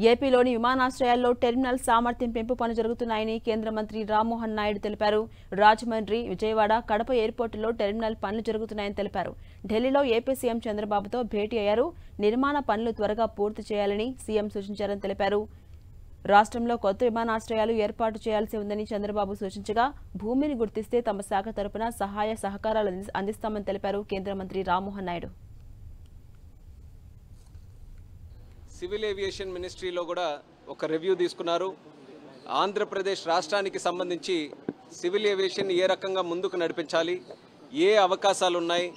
ఏపీలోని విమానాశ్రయాల్లో టెర్మినల్ సామర్థ్యం పెంపు పనులు జరుగుతున్నాయని కేంద్ర మంత్రి రామ్మోహన్ నాయుడు తెలిపారు. రాజమండ్రి, విజయవాడ, కడప ఎయిర్పోర్టుల్లో టెర్మినల్ పనులు జరుగుతున్నాయని తెలిపారు. ఢిల్లీలో ఏపీ సీఎం చంద్రబాబుతో భేటీ అయ్యారు. నిర్మాణ పనులు త్వరగా పూర్తి చేయాలని సీఎం సూచించారని తెలిపారు. రాష్ట్రంలో కొత్త విమానాశ్రయాలు ఏర్పాటు చేయాల్సి ఉందని చంద్రబాబు సూచించగా భూమిని గుర్తిస్తే తమ శాఖ తరపున సహాయ సహకారాలు అందిస్తామని తెలిపారు కేంద్ర మంత్రి రామ్మోహన్ నాయుడు. సివిల్ ఏవియేషన్ మినిస్ట్రీలో కూడా ఒక రివ్యూ తీసుకున్నారు. ఆంధ్రప్రదేశ్ రాష్ట్రానికి సంబంధించి సివిల్ ఏవియేషన్ ఏ రకంగా ముందుకు నడిపించాలి, ఏ అవకాశాలు ఉన్నాయి,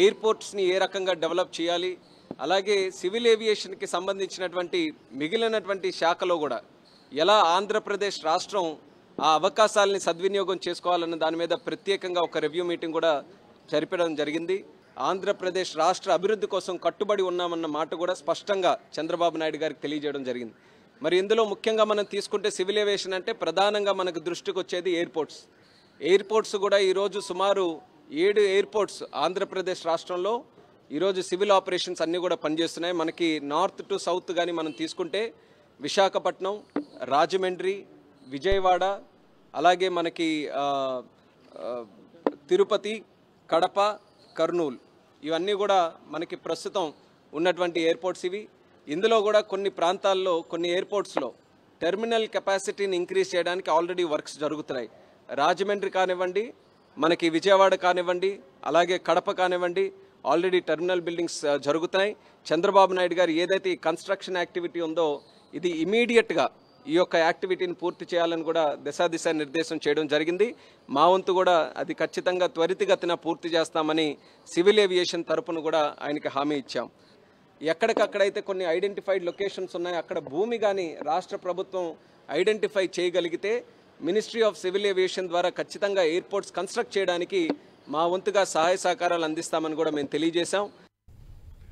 ఎయిర్పోర్ట్స్ని ఏ రకంగా డెవలప్ చేయాలి, అలాగే సివిల్ ఏవియేషన్కి సంబంధించినటువంటి మిగిలినటువంటి శాఖలో కూడా ఎలా ఆంధ్రప్రదేశ్ రాష్ట్రం ఆ అవకాశాలని సద్వినియోగం చేసుకోవాలన్న దాని మీద ప్రత్యేకంగా ఒక రివ్యూ మీటింగ్ కూడా జరిపడం జరిగింది. ఆంధ్రప్రదేశ్ రాష్ట్ర అభివృద్ధి కోసం కట్టుబడి ఉన్నామన్న మాట కూడా స్పష్టంగా చంద్రబాబు నాయుడు గారికి తెలియజేయడం జరిగింది. మరి ఇందులో ముఖ్యంగా మనం తీసుకుంటే సివిల్ ఏవియేషన్ అంటే ప్రధానంగా మనకు దృష్టికి వచ్చేది ఎయిర్పోర్ట్స్ కూడా ఈరోజు సుమారు 7 ఎయిర్పోర్ట్స్ ఆంధ్రప్రదేశ్ రాష్ట్రంలో ఈరోజు సివిల్ ఆపరేషన్స్ అన్నీ కూడా పనిచేస్తున్నాయి. మనకి నార్త్ టు సౌత్ కానీ మనం తీసుకుంటే విశాఖపట్నం, రాజమండ్రి, విజయవాడ, అలాగే మనకి తిరుపతి, కడప, కర్నూలు, ఇవన్నీ కూడా మనకి ప్రస్తుతం ఉన్నటువంటి ఎయిర్పోర్ట్స్ ఇవి. ఇందులో కూడా కొన్ని ప్రాంతాల్లో కొన్ని ఎయిర్పోర్ట్స్లో టెర్మినల్ కెపాసిటీని ఇంక్రీజ్ చేయడానికి ఆల్రెడీ వర్క్స్ జరుగుతున్నాయి. రాజమండ్రి కానివ్వండి, మనకి విజయవాడ కానివ్వండి, అలాగే కడప కానివ్వండి, ఆల్రెడీ టెర్మినల్ బిల్డింగ్స్ జరుగుతున్నాయి. చంద్రబాబు నాయుడు గారు ఏదైతే ఈ కన్స్ట్రక్షన్ యాక్టివిటీ ఉందో ఇది ఇమీడియట్గా ఈ యొక్క యాక్టివిటీని పూర్తి చేయాలని కూడా దిశ నిర్దేశం చేయడం జరిగింది. మా వంతు కూడా అది ఖచ్చితంగా త్వరితగతిన పూర్తి చేస్తామని సివిల్ ఏవియేషన్ తరపున కూడా ఆయనకి హామీ ఇచ్చాం. ఎక్కడికక్కడైతే కొన్ని ఐడెంటిఫైడ్ లొకేషన్స్ ఉన్నాయో అక్కడ భూమి కానీ రాష్ట్ర ప్రభుత్వం ఐడెంటిఫై చేయగలిగితే మినిస్ట్రీ ఆఫ్ సివిల్ ఏవియేషన్ ద్వారా ఖచ్చితంగా ఎయిర్పోర్ట్స్ కన్స్ట్రక్ట్ చేయడానికి మా వంతుగా సహాయ సహకారాలు అందిస్తామని కూడా మేము తెలియజేశాం.